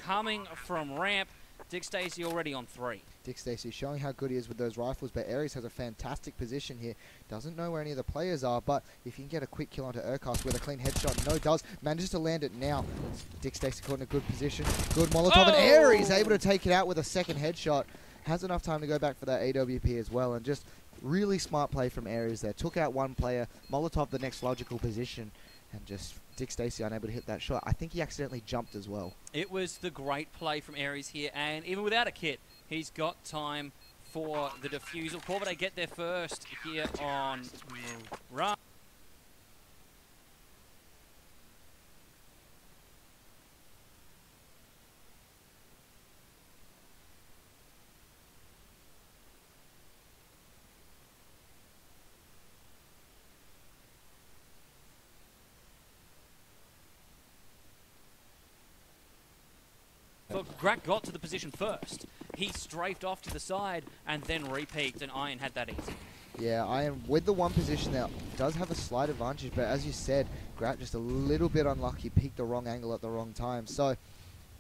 coming from ramp. Dick Stacey already on 3. Dick Stacey showing how good he is with those rifles, but Aries has a fantastic position here. Doesn't know where any of the players are, but if he can get a quick kill onto Urkast with a clean headshot, no does, manages to land it now. Dick Stacey caught in a good position. Good Molotov, and Aries able to take it out with a second headshot. Has enough time to go back for that AWP as well, and just really smart play from Aries there. Took out one player, Molotov the next logical position, and just Dick Stacey unable to hit that shot. I think he accidentally jumped as well. It was the great play from Aries here, and even without a kit, he's got time for the defusal. Corvidae get there first here on Mirage. Grat got to the position first. He strafed off to the side and then re-peeked, and Iron had that easy. Yeah, Iron with the one position there does have a slight advantage, but as you said, Grat just a little bit unlucky, peeked the wrong angle at the wrong time. So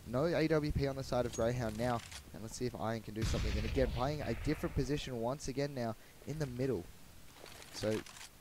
no AWP on the side of Grayhound now, and let's see if Iron can do something. And again, playing a different position once again now in the middle. So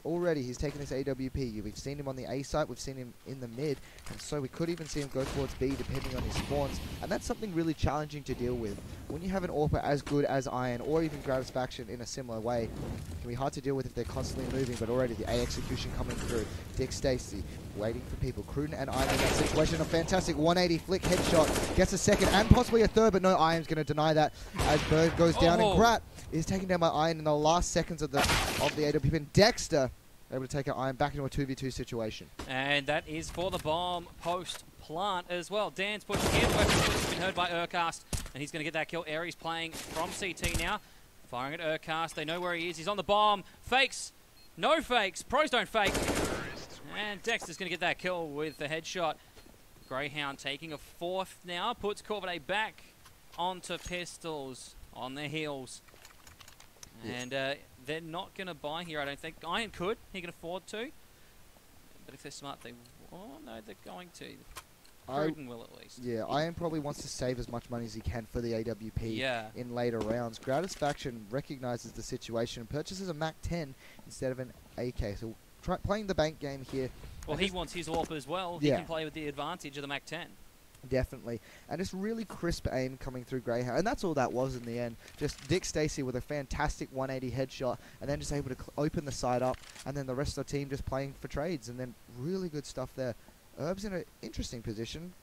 already he's taken this AWP. We've seen him on the A site, we've seen him in the mid, and so we could even see him go towards B depending on his spawns, and that's something really challenging to deal with. When you have an AWPer as good as Iron, or even Gratisfaction in a similar way, it can be hard to deal with if they're constantly moving, but already the A execution coming through. Dick Stacey waiting for people. Cruden and Iron in that situation. A fantastic 180 flick headshot. Gets a second and possibly a third, but no, Iron's going to deny that as Bird goes down, and Grat is taken down by Iron in the last seconds of the AWP. And Dexter able to take out Iron back into a 2v2 situation. And that is for the bomb post plant as well. Dan's pushing in. Has been heard by Urkast, and he's going to get that kill. Aries playing from CT now. Firing at Urkast. They know where he is. He's on the bomb. Fakes. No fakes. Pros don't fake. And Dexter's going to get that kill with the headshot. Grayhound taking a 4th now. Puts Corvidae back onto pistols on their heels. And they're not going to buy here, I don't think. Iron could. He can afford to. But if they're smart, they... Oh, no, they're going to. Cruden will, at least. Yeah, Iron probably wants to save as much money as he can for the AWP in later rounds. Gratisfaction recognizes the situation and purchases a MAC-10 instead of an AK. So playing the bank game here. Well, he wants his AWP as well. He can play with the advantage of the MAC-10. Definitely. And it's really crisp aim coming through Grayhound. And that's all that was in the end. Just Dick Stacey with a fantastic 180 headshot, and then just able to open the side up, and then the rest of the team just playing for trades. And then really good stuff there. Herb's in an interesting position.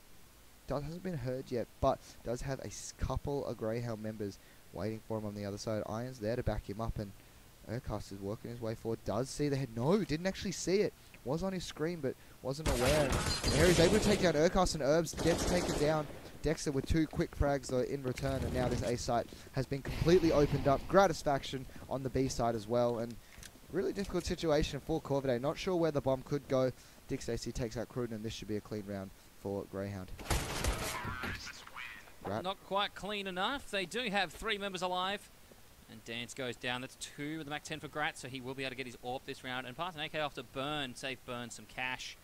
Hasn't been hurt yet, but does have a couple of Grayhound members waiting for him on the other side. Iron's there to back him up, and Urkast is working his way forward. Does see the head. No, didn't actually see it. Was on his screen, but wasn't aware. And there he's able to take down Urkast, and Herbs gets taken down. Dexter with 2 quick frags though in return, and now this A site has been completely opened up. Gratisfaction on the B side as well, and really difficult situation for Corvidae. Not sure where the bomb could go. Dick Stacey takes out Cruden, and this should be a clean round for Grayhound. Not quite clean enough. They do have 3 members alive. And Dance goes down. That's 2 with the MAC-10 for Grat, so he will be able to get his AWP this round. And pass an AK off to Burn. Save Burn some cash.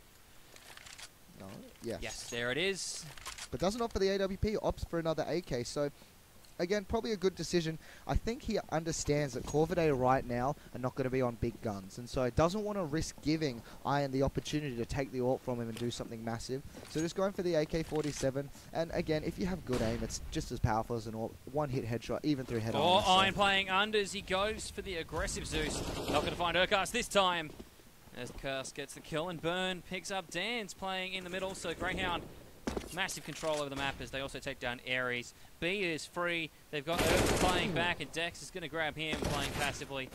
No, yes. Yes, there it is. But doesn't opt for the AWP, opts for another AK. So, again, probably a good decision. I think he understands that Corvidae right now are not going to be on big guns. And so he doesn't want to risk giving Iron the opportunity to take the AWP from him and do something massive. So just going for the AK-47. And again, if you have good aim, it's just as powerful as an AWP. One-hit headshot, even through head-on. Oh, Iron playing unders. He goes for the aggressive Zeus. Not going to find Urkast this time. As Urkast gets the kill, and Burn picks up Dance playing in the middle. So Grayhound, massive control over the map as they also take down Aries. B is free. They've got Urkast playing back, and Dex is going to grab him playing passively.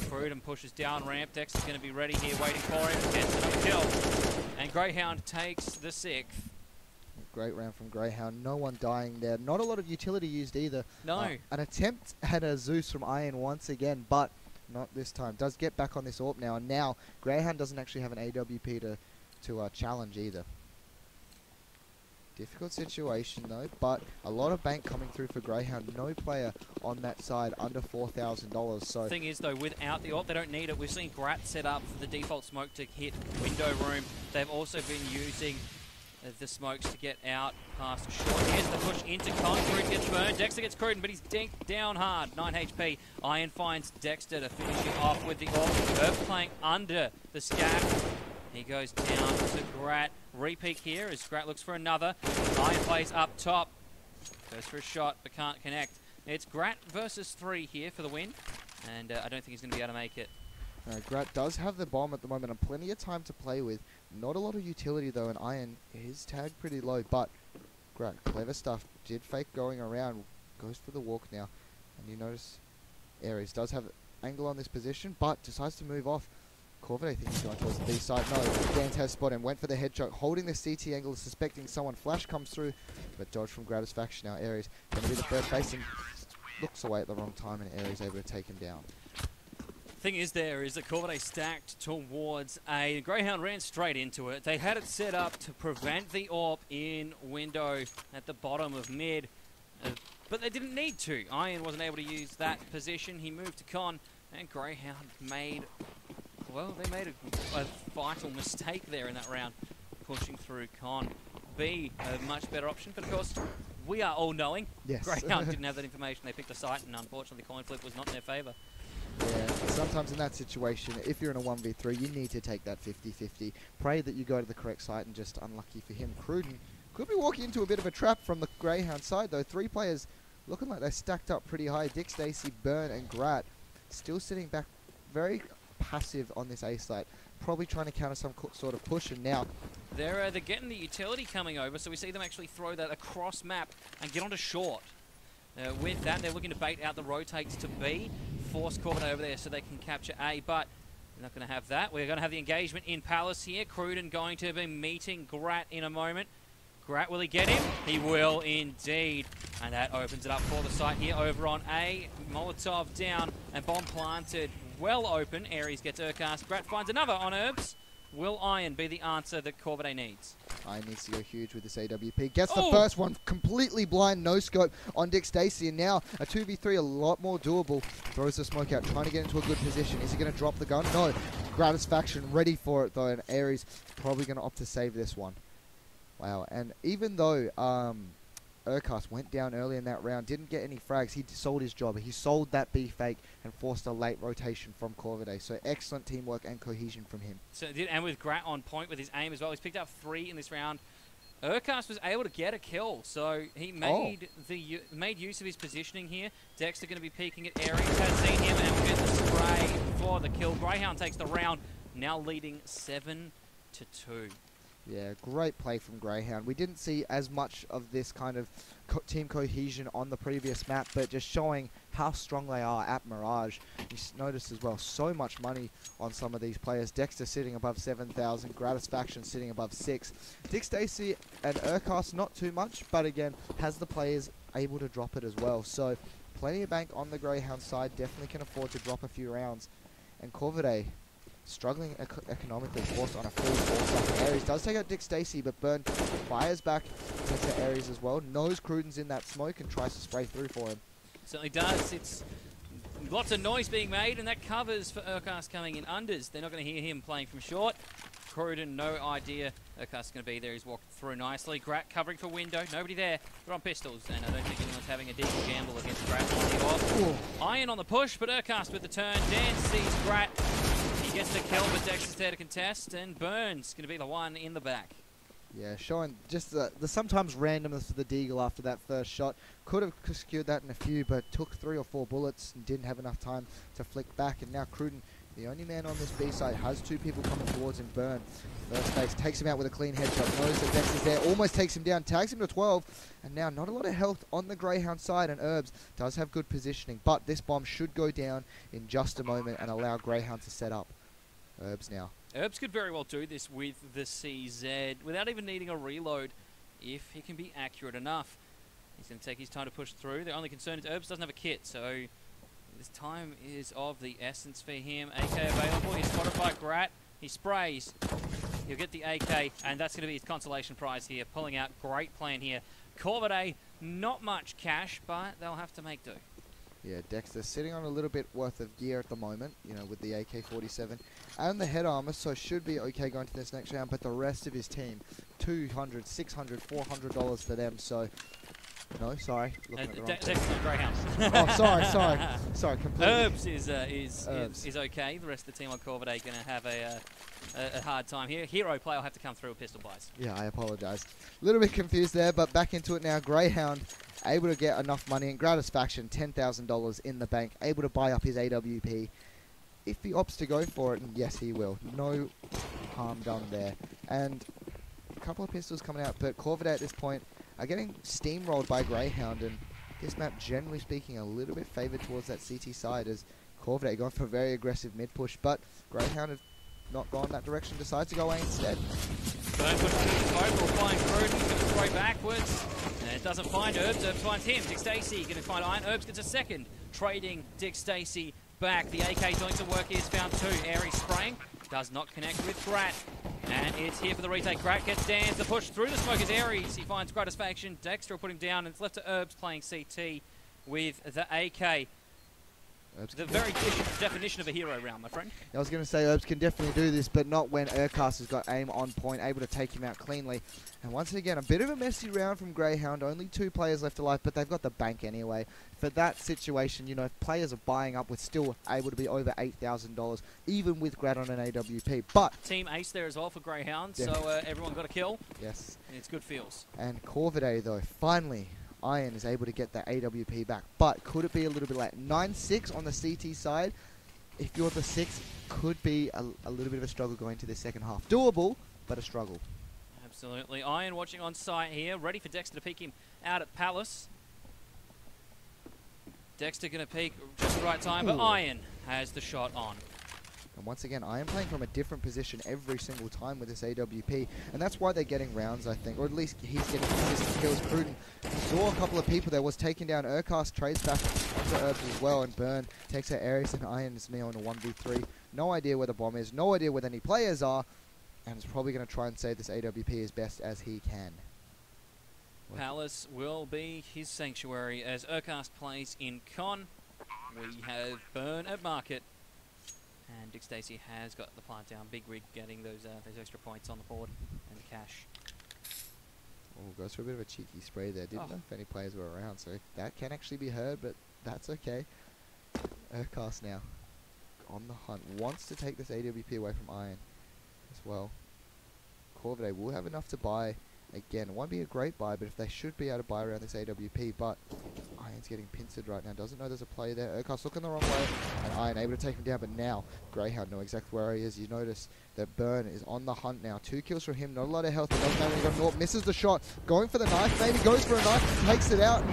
Cruden pushes down ramp. Dex is going to be ready here, waiting for him. Gets another kill. And Grayhound takes the 6th. Great round from Grayhound. No one dying there. Not a lot of utility used either. No. An attempt at a Zeus from Iron once again, but not this time. Does get back on this AWP now, and now Grayhound doesn't actually have an AWP to challenge either. Difficult situation though, but a lot of bank coming through for Grayhound. No player on that side under $4,000. So the thing is though, without the AWP, they don't need it. We've seen Grat set up for the default smoke to hit window room. They've also been using the smokes to get out past short. Here's the push into Con. Cruden gets burned. Dexter gets Cruden, but he's dinked down hard. 9 HP. Iron finds Dexter to finish it off with the orb. Herb playing under the scat. He goes down to Grat. Repeat here as Grat looks for another. Iron plays up top. Goes for a shot, but can't connect. It's Grat versus 3 here for the win. And I don't think he's going to be able to make it. Grat does have the bomb at the moment and plenty of time to play with. Not a lot of utility though, and Iron is tagged pretty low, but Grat, clever stuff. Did fake going around, goes for the walk now. And you notice Aries does have angle on this position, but decides to move off. Corvidae thinks he's going towards the B side. No, Gant has spot him, went for the headshot, holding the CT angle, suspecting someone. Flash comes through, but dodge from Grat's faction now. Aries going to be the third face and looks away at the wrong time, and Aries able to take him down. Thing is there is that Corvidae stacked towards A. Grayhound ran straight into it. They had it set up to prevent the AWP in window at the bottom of mid, but they didn't need to. Iron wasn't able to use that position. He moved to Con, and Grayhound made, well, they made a vital mistake there in that round, pushing through Con. B, a much better option, but of course, we are all knowing. Yes. Grayhound didn't have that information. They picked a site, and unfortunately, coin flip was not in their favour. Yeah, sometimes in that situation, if you're in a 1v3, you need to take that 50-50. Pray that you go to the correct site, and just unlucky for him. Cruden could be walking into a bit of a trap from the Grayhound side, though. 3 players looking like they're stacked up pretty high. Dick, Stacy, Burn, and Grat still sitting back very passive on this A site. Probably trying to counter some sort of push, and now they're getting the utility coming over, so we see them actually throw that across map and get onto short. With that, they're looking to bait out the rotates to B, force Corvidae over there so they can capture A, but they're not going to have that. We're going to have the engagement in Palace here. Cruden going to be meeting Grat in a moment. Grat, will he get him? He will indeed. And that opens it up for the site here over on A. Molotov down and bomb planted well open. Aries gets Urcast. Grat finds another on Herbs. Will Iron be the answer that Corvidae needs? Iron needs to go huge with this AWP. Gets the first one, completely blind, no scope on Dick Stacy, and now a 2v3, a lot more doable. Throws the smoke out, trying to get into a good position. Is he going to drop the gun? No. Gratis faction ready for it though, and Aries probably going to opt to save this one. Wow, and even though Urcast went down early in that round, didn't get any frags, he sold his job. He sold that B fake and forced a late rotation from Corvidae. So excellent teamwork and cohesion from him. So it did, and with Grat on point with his aim as well. He's picked up 3 in this round. Urcast was able to get a kill, so he made made use of his positioning here. Dexter going to be peeking at Aries, has seen him and will get the spray for the kill. Grayhound takes the round, now leading 7-2. Yeah, great play from Grayhound. We didn't see as much of this kind of team cohesion on the previous map, but just showing how strong they are at Mirage. You notice as well, so much money on some of these players. Dexter sitting above 7,000, Gratis Faction sitting above 6. Dick Stacy and Urcast not too much, but again, has the players able to drop it as well. So, plenty of bank on the Grayhound side, definitely can afford to drop a few rounds. And Corvidae, struggling economically, forced on a full force. Aries does take out Dick Stacy, but Burn fires back into Aries as well. Knows Cruden's in that smoke and tries to spray through for him. Certainly does. It's lots of noise being made, and that covers for Urcast coming in unders. They're not going to hear him playing from short. Cruden, no idea Urcast's going to be there. He's walked through nicely. Grat covering for window. Nobody there. They're on pistols, and I don't think anyone's having a deep gamble against Grat on the off. Iron on the push, but Urcast with the turn. Dan sees Grat. He gets the kill, but Dex is there to contest, and Burns going to be the one in the back. Yeah, showing just the sometimes randomness of the deagle after that first shot. Could have secured that in a few, but took 3 or 4 bullets and didn't have enough time to flick back. And now Cruden, the only man on this B side, has 2 people coming towards him. Burn, first base, takes him out with a clean headshot. Knows that Dex is there, almost takes him down, tags him to 12. And now not a lot of health on the Grayhound side, and Herbs does have good positioning. But this bomb should go down in just a moment and allow Grayhound to set up. Herbs now. Herbs could very well do this with the CZ without even needing a reload if he can be accurate enough. He's going to take his time to push through. The only concern is Herbs doesn't have a kit, so this time is of the essence for him. AK available. He's spotted by Grat. He sprays. He'll get the AK, and that's going to be his consolation prize here. Pulling out. Great plan here. Corvidae, not much cash, but they'll have to make do. Yeah, Dexter sitting on a little bit worth of gear at the moment, you know, with the AK-47 and the head armor, so should be okay going to this next round. But the rest of his team, $200, $600, $400 for them. So, no, sorry, looking at the wrong Dexter Grayhound. Oh, sorry, completely. Herbs is okay. The rest of the team on Corvidae going to have a hard time here. Hero player will have to come through with pistol buys. Yeah, I apologize. A little bit confused there, but back into it now. Grayhound able to get enough money and Gratisfaction, $10,000 in the bank, able to buy up his AWP. If he opts to go for it, and yes, he will. No harm done there. And a couple of pistols coming out, but Corvidae at this point are getting steamrolled by Grayhound, and this map, generally speaking, a little bit favored towards that CT side as Corvidae going for a very aggressive mid push, but Grayhound have not gone that direction, decides to go away instead. Burn pushes to the smoke, will find Cruden, going to throw backwards, and it doesn't find Herbs. Herbs finds him. Dick Stacey going to find Iron. Herbs gets a second, trading Dick Stacey back. The AK doing some work. He has found two. Aries spraying, does not connect with Grat, and it's here for the retake. Grat gets Dan's. The push through the smoke is Aries. He finds Gratisfaction. Dexter will put him down, and it's left to Herbs playing CT with the AK. The very definition of a hero round, my friend. I was going to say Herbs can definitely do this, but not when Urcast has got aim on point, able to take him out cleanly. And once again, a bit of a messy round from Grayhound. Only 2 players left alive, but they've got the bank anyway. For that situation, you know, if players are buying up, we're still able to be over $8,000, even with Grad on an AWP. But team ace there as well for Grayhound, so everyone got a kill. Yes. And it's good feels. And Corvidae, though, finally, Iron is able to get that AWP back. But could it be a little bit late? 9-6 on the CT side. If you're the 6, could be a little bit of a struggle going to the second half. Doable, but a struggle. Absolutely. Iron watching on site here, ready for Dexter to peek him out at Palace. Dexter going to peek just the right time, but Iron has the shot on. And once again, I am playing from a different position every single time with this AWP, and that's why they're getting rounds, I think, or at least he's getting consistent kills. Cruden saw a couple of people there, was taking down Urcast, trades back onto Herbs as well, and Burn takes out Aries, and Iron is me on a 1v3. No idea where the bomb is, no idea where any players are, and is probably going to try and save this AWP as best as he can. Palace will be his sanctuary as Urcast plays in Con. We have Burn at Market. And Dick Stacey has got the plant down. Big Rig getting those extra points on the board and the cash. Oh, goes for a bit of a cheeky spray there. Didn't know if any players were around, so that can actually be heard, but that's okay. Urcast now on the hunt. Wants to take this AWP away from Iron as well. Corvidae will have enough to buy. Again, it won't be a great buy, but if they should be able to buy around this AWP, but Iron's getting pincered right now. Doesn't know there's a player there. Urcast looking the wrong way, and Iron able to take him down, but now Grayhound know exactly where he is. You notice that Burn is on the hunt now. 2 kills from him, not a lot of health. He doesn't have any gun. North misses the shot. Going for the knife, maybe goes for a knife, takes it out.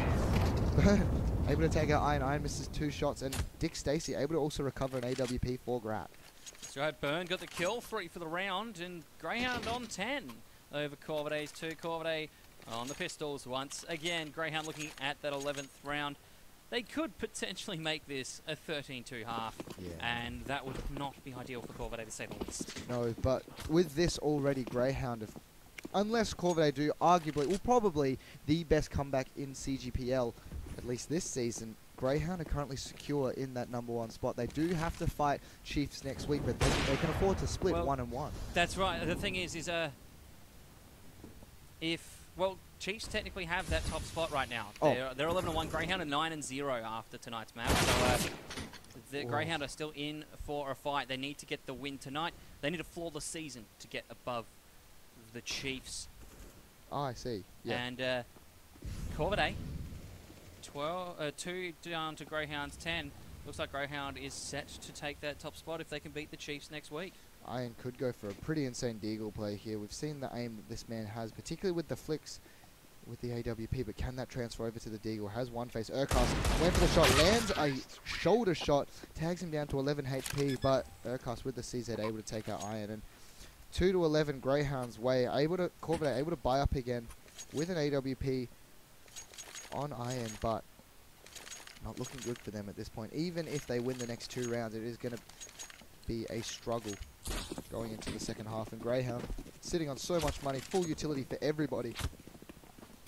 Burn able to take out Iron. Iron misses 2 shots, and Dick Stacey able to also recover an AWP for Grat. That's right, Burn got the kill, 3 for the round, and Grayhound on 10. Over Corvidae's 2. Corvidae on the pistols once again. Grayhound looking at that 11th round. They could potentially make this a 13-2 half, and that would not be ideal for Corvidae to say the least. No, but with this already, Grayhound, unless Corvidae do arguably, well, probably the best comeback in CGPL, at least this season, Grayhound are currently secure in that #1 spot. They do have to fight Chiefs next week, but they can afford to split 1-1. That's right. The thing is Chiefs technically have that top spot right now. They're 11-1. Grayhound are 9-0 after tonight's match. So the Grayhound are still in for a fight. They need to get the win tonight. They need a flawless season to get above the Chiefs. Oh, I see. Yeah. And Corvidae, 2 down to Grayhound's 10. Looks like Grayhound is set to take that top spot if they can beat the Chiefs next week. Iron could go for a pretty insane deagle play here. We've seen the aim that this man has, particularly with the flicks with the AWP, but can that transfer over to the deagle? Has one face. Urcast went for the shot, lands a shoulder shot, tags him down to 11 HP, but Urcast with the CZ able to take out Iron. And 2-11 Greyhound's way, Corvidae able to buy up again with an AWP on Iron, but not looking good for them at this point. Even if they win the next 2 rounds, it is going to be a struggle going into the second half. And Grayhound sitting on so much money, full utility for everybody.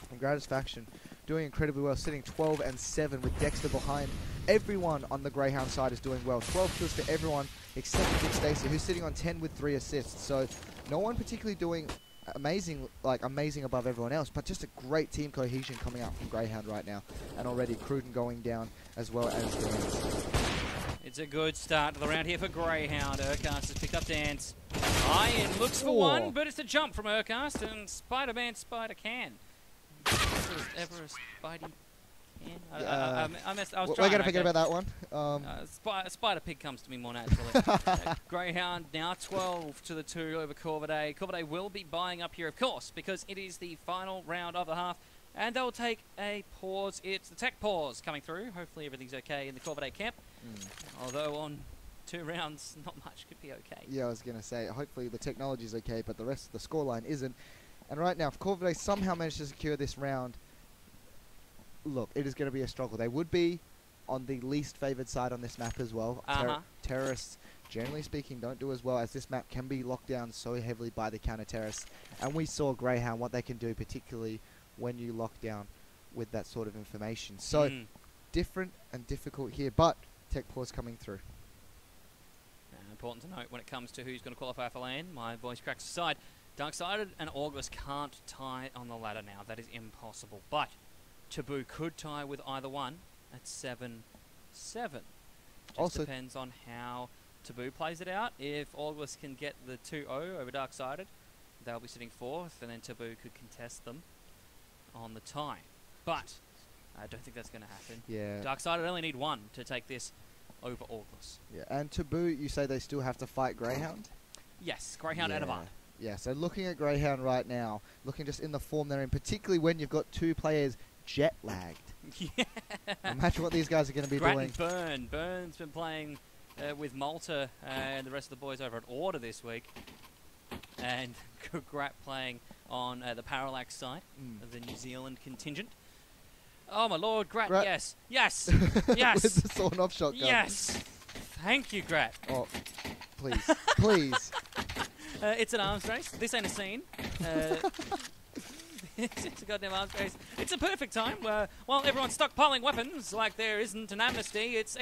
And Gratisfaction doing incredibly well, sitting 12 and 7 with Dexter behind. Everyone on the Grayhound side is doing well. 12 kills for everyone except for Dick Stacey, who's sitting on 10 with 3 assists. So no one particularly doing amazing above everyone else, but just a great team cohesion coming out from Grayhound right now. And already Cruden going down as well as Dance. It's a good start to the round here for Grayhound. Urcast has picked up Dance. Iron looks for one, but it's a jump from Urcast, and Spider-Man Spider can. Ever a Spidey can? I was trying. We're going to forget about that one. Spider Pig comes to me more naturally. Grayhound now 12 to the 2 over Corvidae. Corvidae will be buying up here, of course, because it is the final round of the half. And they'll take a pause. It's the tech pause coming through. Hopefully everything's okay in the Corvidae camp. Although on 2 rounds, not much could be okay. Yeah, I was going to say, hopefully the technology's okay, but the rest of the scoreline isn't. And right now, if Corvidae somehow managed to secure this round, look, it is going to be a struggle. They would be on the least favoured side on this map as well. Terrorists, generally speaking, don't do as well, as this map can be locked down so heavily by the counter-terrorists. And we saw Grayhound, what they can do, particularly when you lock down with that sort of information. So, different and difficult here, but tech pause coming through. Important to note when it comes to who's going to qualify for LAN, my voice cracks aside. Darksided and August can't tie on the ladder now. That is impossible. But Taboo could tie with either one at 7-7. Also depends on how Taboo plays it out. If August can get the 2-0 over Darksided, they'll be sitting 4th, and then Taboo could contest them on the tie. But I don't think that's going to happen. Yeah. Darksided only need 1 to take this over August. Yeah, and Taboo, you say they still have to fight Grayhound? Yes, Grayhound and Avant. Yeah, so looking at Grayhound right now, looking just in the form they're in, particularly when you've got 2 players jet-lagged. Yeah. Imagine what these guys are going to be doing. And Burn's been playing with Malta and the rest of the boys over at Order this week. And Grat playing on the Parallax side of the New Zealand contingent. Oh my lord, Grat, yes. Yes! Yes! With the sawn-off shotgun. Yes! Thank you, Grat. Oh, please. Please. It's an arms race. This ain't a scene. It's a goddamn arms race. It's a perfect time while everyone's stockpiling weapons like there isn't an amnesty. It's !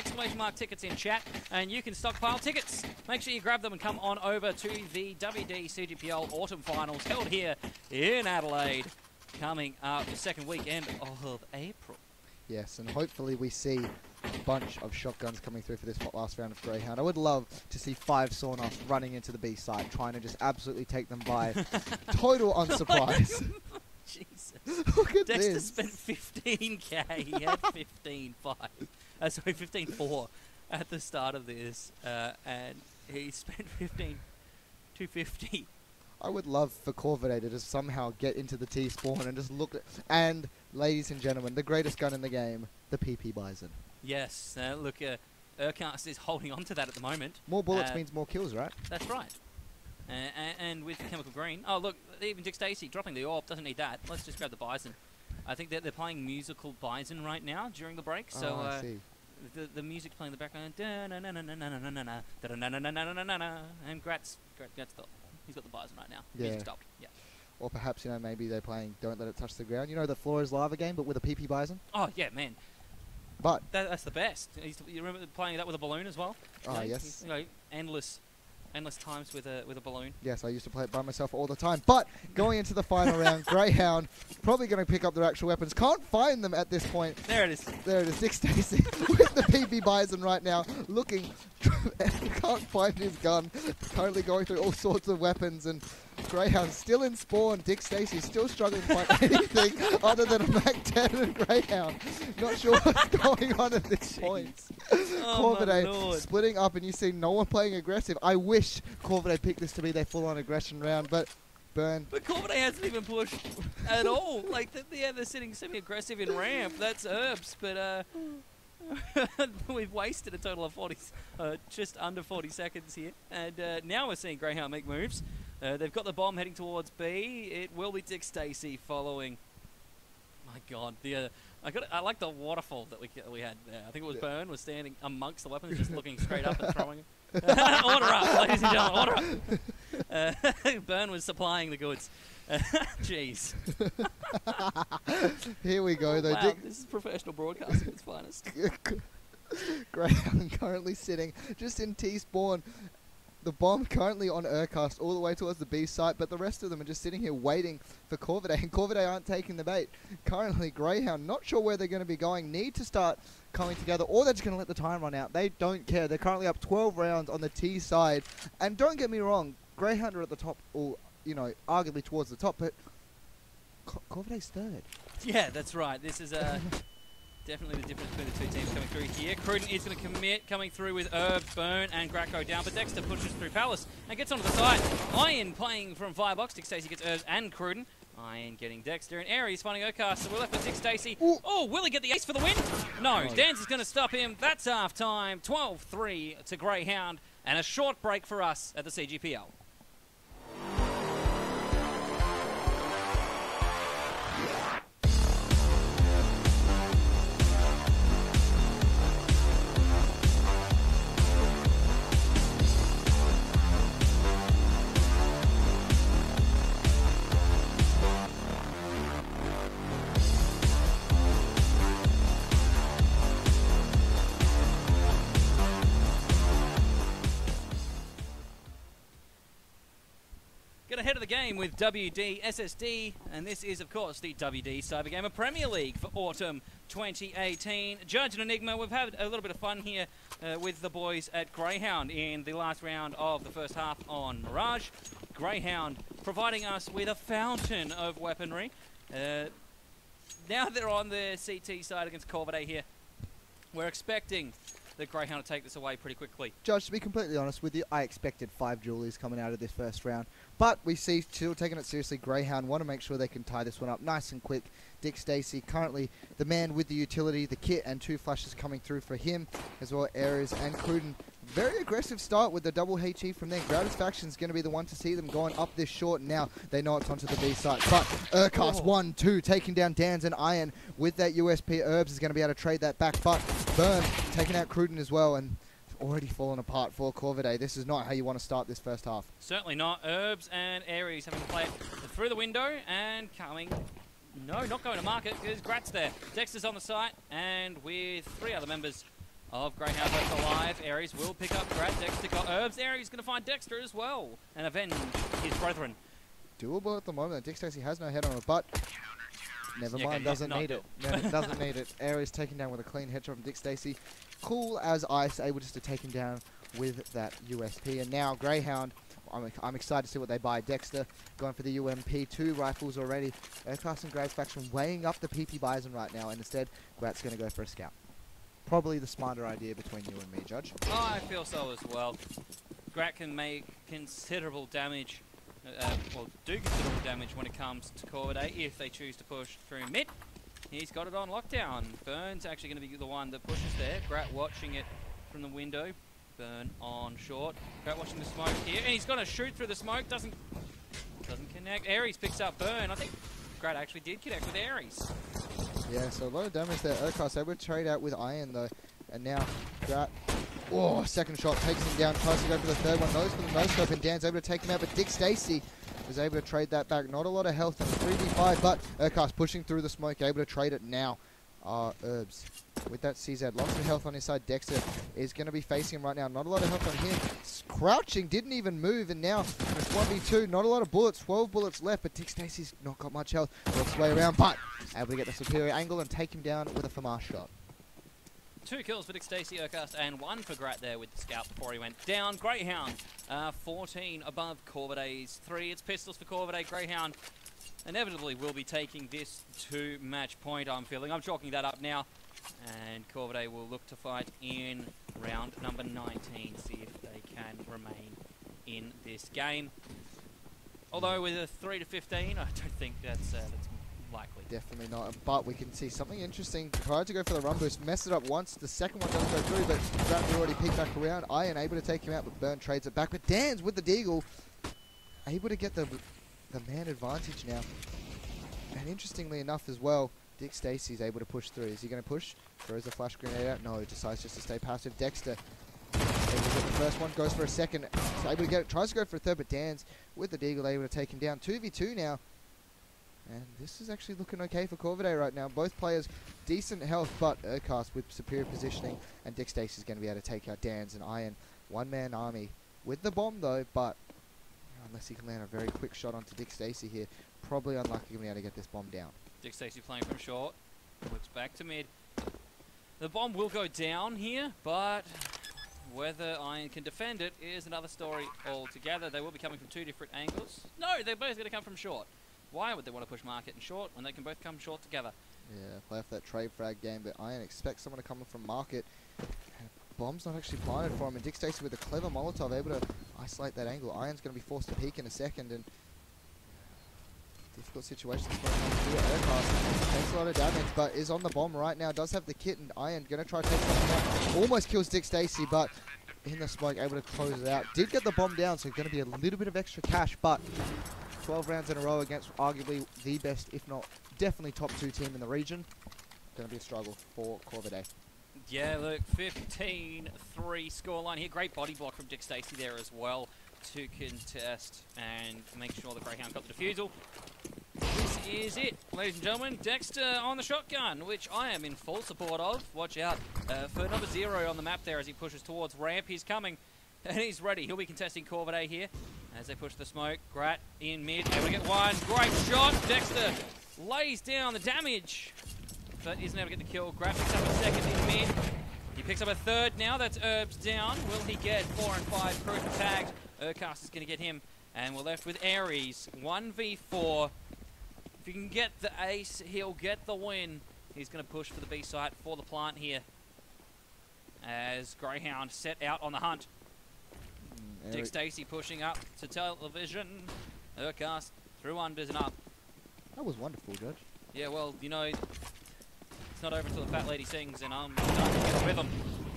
Tickets in chat, and you can stockpile tickets. Make sure you grab them and come on over to the WDCGPL Autumn Finals held here in Adelaide, coming up the 2nd weekend of April. Yes, and hopefully we see a bunch of shotguns coming through for this last round of Grayhound. I would love to see 5 sawn-offs running into the B side, trying to just absolutely take them by. Total unsurprise. Jesus. Look at Dexter this. spent 15k. He had 15.5. Sorry, 15.4 at the start of this, and he spent 15.250. I would love for Corvidae to just somehow get into the T-spawn and just look at... And, ladies and gentlemen, the greatest gun in the game, the PP Bison. Yes, look, Urcast is holding on to that at the moment. More bullets means more kills, right? That's right. And with the Chemical Green... Oh, look, even Dick Stacey dropping the AWP, doesn't need that. Let's just grab the Bison. I think that they're playing musical Bison right now during the break, so... I see. The music's playing in the background. And Grat's he's got the Bison right now. Yeah. Music stopped. Yeah. Or perhaps, you know, maybe they're playing Don't Let It Touch the Ground. You know the Floor is Lava game, but with a PP Bison? Oh, yeah, man. But... That's the best. You remember playing that with a balloon as well? Oh, yes. You know, endless times with a balloon. Yes, I used to play it by myself all the time. But going into the final round, Grayhound probably going to pick up their actual weapons. Can't find them at this point. There it is. There it is. Dick Stacey with the PP Bison right now, looking. Can't find his gun. Currently going through all sorts of weapons, and Grayhound still in spawn. Dick Stacey still struggling to find anything other than a Mac 10 and Grayhound. Not sure what's going on at this point. Corvidae splitting up, and you see no one playing aggressive. I wish Corvidae picked this to be their full-on aggression round, but Burn. But Corvidae hasn't even pushed at all. Like, they're sitting semi-aggressive in ramp. That's Herbs, but we've wasted a total of 40, just under 40 seconds here. And now we're seeing Grayhound make moves. They've got the bomb heading towards B. It will be Dick Stacey following. My God, I like the waterfall that we had there. I think it was Burn was standing amongst the weapons, just looking straight up and throwing them. Order up, ladies and gentlemen, order up. Burn was supplying the goods. Jeez. Here we go, though. Wow, this is professional broadcasting at its finest. Grayhound currently sitting just in T-spawn. The bomb currently on Urcast all the way towards the B site, but the rest of them are just sitting here waiting for Corvidae, and Corvidae aren't taking the bait. Currently, Grayhound, not sure where they're going to be going, need to start coming together, or they're just going to let the time run out. They don't care. They're currently up 12 rounds on the T side, and don't get me wrong, Grayhound are at the top, or, you know, arguably towards the top, but Corvidae's third. Yeah, that's right. This is definitely the difference between the two teams coming through here. Cruden is going to commit, coming through with Herb, Burn, and Gracko down, but Dexter pushes through Palace and gets onto the side. Iron playing from Firebox. Dick Stacey gets Herb and Cruden. Iron getting Dexter, and Aries finding Urcast, so we're left with Dick Stacey. Oh, will he get the ace for the win? No, Dan's is going to stop him. That's half-time. 12-3 to Grayhound, and a short break for us at the CGPL. Ahead of the game with WDSSD, and this is, of course, the WD Cybergamer Premier League for autumn 2018. Judge and Enigma, we've had a little bit of fun here with the boys at Grayhound in the last round of the first half on Mirage. Grayhound providing us with a fountain of weaponry. Now they're on the CT side against Corvidae here. We're expecting the Grayhound to take this away pretty quickly. Judge, to be completely honest with you, I expected 5 Julies coming out of this first round. But we see, still taking it seriously, Grayhound want to make sure they can tie this one up nice and quick. Dick Stacey, currently the man with the utility, the kit, and 2 flashes coming through for him, as well Ares and Cruden. Very aggressive start with the double HE from there. Gratisfaction's going to be the one to see them going up this short. Now they know it's onto the B side. But Urcast 1-2, taking down Dans and Iron with that USP. Herbs is going to be able to trade that back. But Burn taking out Cruden as well, and already fallen apart for Corvidae. This is not how you want to start this first half. Certainly not. Herbs and Ares having to play it through the window and coming. No, not going to market because Grat's there. Dexter's on the site, and with 3 other members of Grayhound both alive, Ares will pick up Grat. Dexter got Herbs. Ares going to find Dexter as well and avenge his brethren. Doable at the moment. Dick Stacey has no head on it, but never mind, doesn't need it. Doesn't need it. Ares taken down with a clean headshot from Dick Stacey. Cool as ice, able just to take him down with that USP. And now Grayhound, I'm excited to see what they buy. Dexter going for the UMP, 2 rifles already. Urcast and Gratisfaction weighing up the PP Bison right now, and instead Grat's going to go for a scout. Probably the smarter idea between you and me, Judge. Oh, I feel so as well. Grat can make considerable damage, well, do considerable damage when it comes to Corvidae if they choose to push through mid. He's got it on lockdown. Burn's actually going to be the one that pushes there. Grat watching it from the window. Burn on short. Grat watching the smoke here, and he's going to shoot through the smoke. Doesn't connect. Ares picks up Burn. I think Grat actually did connect with Ares. Yeah, so a lot of damage there. Urcast able to trade out with Iron though, and now Grat. Oh, second shot takes him down. Tries to go for the third one. Goes for the no-scope, and Dan's able to take him out, but Dick Stacey was able to trade that back. Not a lot of health in the 3v5, but Urcast pushing through the smoke, able to trade it now. Herbs with that CZ. Lots of health on his side. Dexter is going to be facing him right now. Not a lot of health on him. Crouching, didn't even move, and now it's 1v2. Not a lot of bullets. 12 bullets left, but Dick Stacey's not got much health. Works his way around, but able to get the superior angle and take him down with a FAMAS shot. 2 kills for Dick Stacey, Urcast, and 1 for Grat there with the scout before he went down. Grayhound, 14 above Corvidae's 3. It's pistols for Corvidae. Grayhound inevitably will be taking this to match point, I'm feeling. I'm chalking that up now. And Corvidae will look to fight in round number 19, see if they can remain in this game. Although with a 3-15, I don't think that's likely. Definitely not, but we can see something interesting. Tried to go for the run boost, messed it up once. The second one doesn't go through, but Grat already picked back around. Iron able to take him out, but Burn trades it back. But Dan's with the deagle, able to get the man advantage now. And interestingly enough as well, Dick Stacey's able to push through. Is he going to push? Throws a flash grenade out. No, he decides just to stay passive. Dexter able to get the first one, goes for a second. Able to get it, tries to go for a third, but Dan's with the deagle able to take him down. 2v2 now. And this is actually looking okay for Corvidae right now. Both players decent health, but Urcast with superior positioning, and Dick Stacey's going to be able to take out Dan's and Iron. One-man army with the bomb though, but unless he can land a very quick shot onto Dick Stacey here, probably unlucky to be able to get this bomb down. Dick Stacey playing from short, whips back to mid. The bomb will go down here, but whether Iron can defend it is another story altogether. They will be coming from two different angles. No, they're both going to come from short. Why would they want to push market and short when they can both come short together? Yeah, play off that trade frag game, but Iron expects someone to come in from market. Bomb's not actually planted for him, and Dick Stacey with a clever Molotov able to isolate that angle. Iron's going to be forced to peek in a second, and difficult situation. Takes a lot of damage, but is on the bomb right now. Does have the kit, and Iron going to try to take something out. Almost kills Dick Stacey, but in the smoke, able to close it out. Did get the bomb down, so going to be a little bit of extra cash, but 12 rounds in a row against arguably the best, if not definitely top 2 team in the region. Going to be a struggle for Corvidae. Yeah, look, 15-3 scoreline here. Great body block from Dick Stacey there as well to contest and make sure the Grayhound got the defusal. This is it, ladies and gentlemen. Dexter on the shotgun, which I am in full support of. Watch out for number 0 on the map there as he pushes towards ramp. He's coming and he's ready. He'll be contesting Corvidae here as they push the smoke. Grat in mid, able to get one. Great shot. Dexter lays down the damage, but isn't able to get the kill. Grat picks up a second in mid. He picks up a third now. That's Herbs down. Will he get 4 and 5? Crucial tagged. Urcast is going to get him. And we're left with Aries. 1v4. If he can get the ace, he'll get the win. He's going to push for the B site for the plant here. As Grayhound set out on the hunt. Dick Stacey pushing up to television. Urcast through unders and up. That was wonderful, Judge. Yeah, well, you know, it's not over until the fat lady sings, and I'm done with him.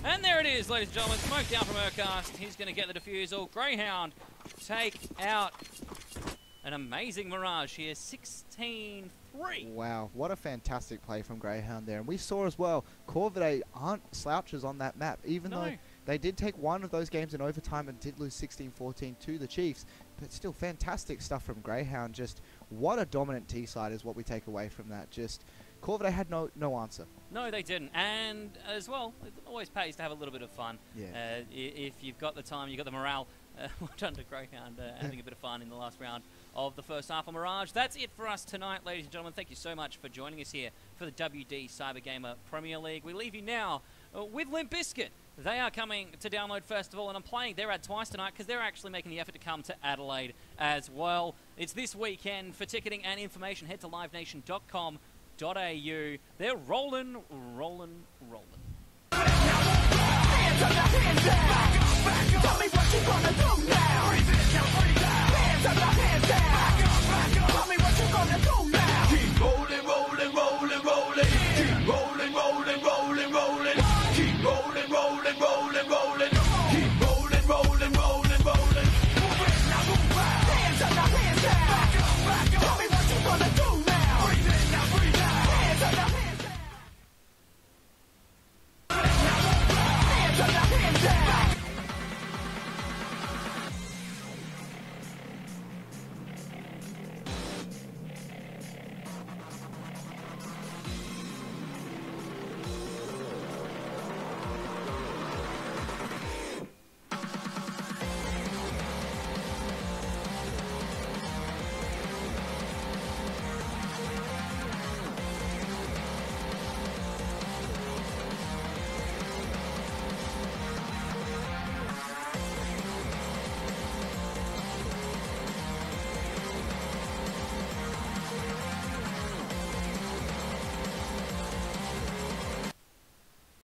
And there it is, ladies and gentlemen. Smoke down from Urcast. He's going to get the defusal. Grayhound take out an amazing Mirage here. 16-3. Wow, what a fantastic play from Grayhound there. And we saw as well, Corvidae aren't slouches on that map, even though they did take one of those games in overtime and did lose 16-14 to the Chiefs. But still, fantastic stuff from Grayhound. Just what a dominant T-side is what we take away from that. Just Corvidae had no answer. No, they didn't. And as well, it always pays to have a little bit of fun. Yeah. If you've got the time, you've got the morale. Well done to Grayhound having a bit of fun in the last round of the first half of Mirage. That's it for us tonight, ladies and gentlemen. Thank you so much for joining us here for the WD Cybergamer Premier League. We leave you now with Limp Bizkit. They are coming to Download Festival, and I'm playing their ad twice tonight because they're actually making the effort to come to Adelaide as well. It's this weekend. For ticketing and information, head to livenation.com.au. They're rolling. Tell me what you gonna do now. Hands up, hands down. Tell me what you gonna do now. Keep rolling. Keep rolling.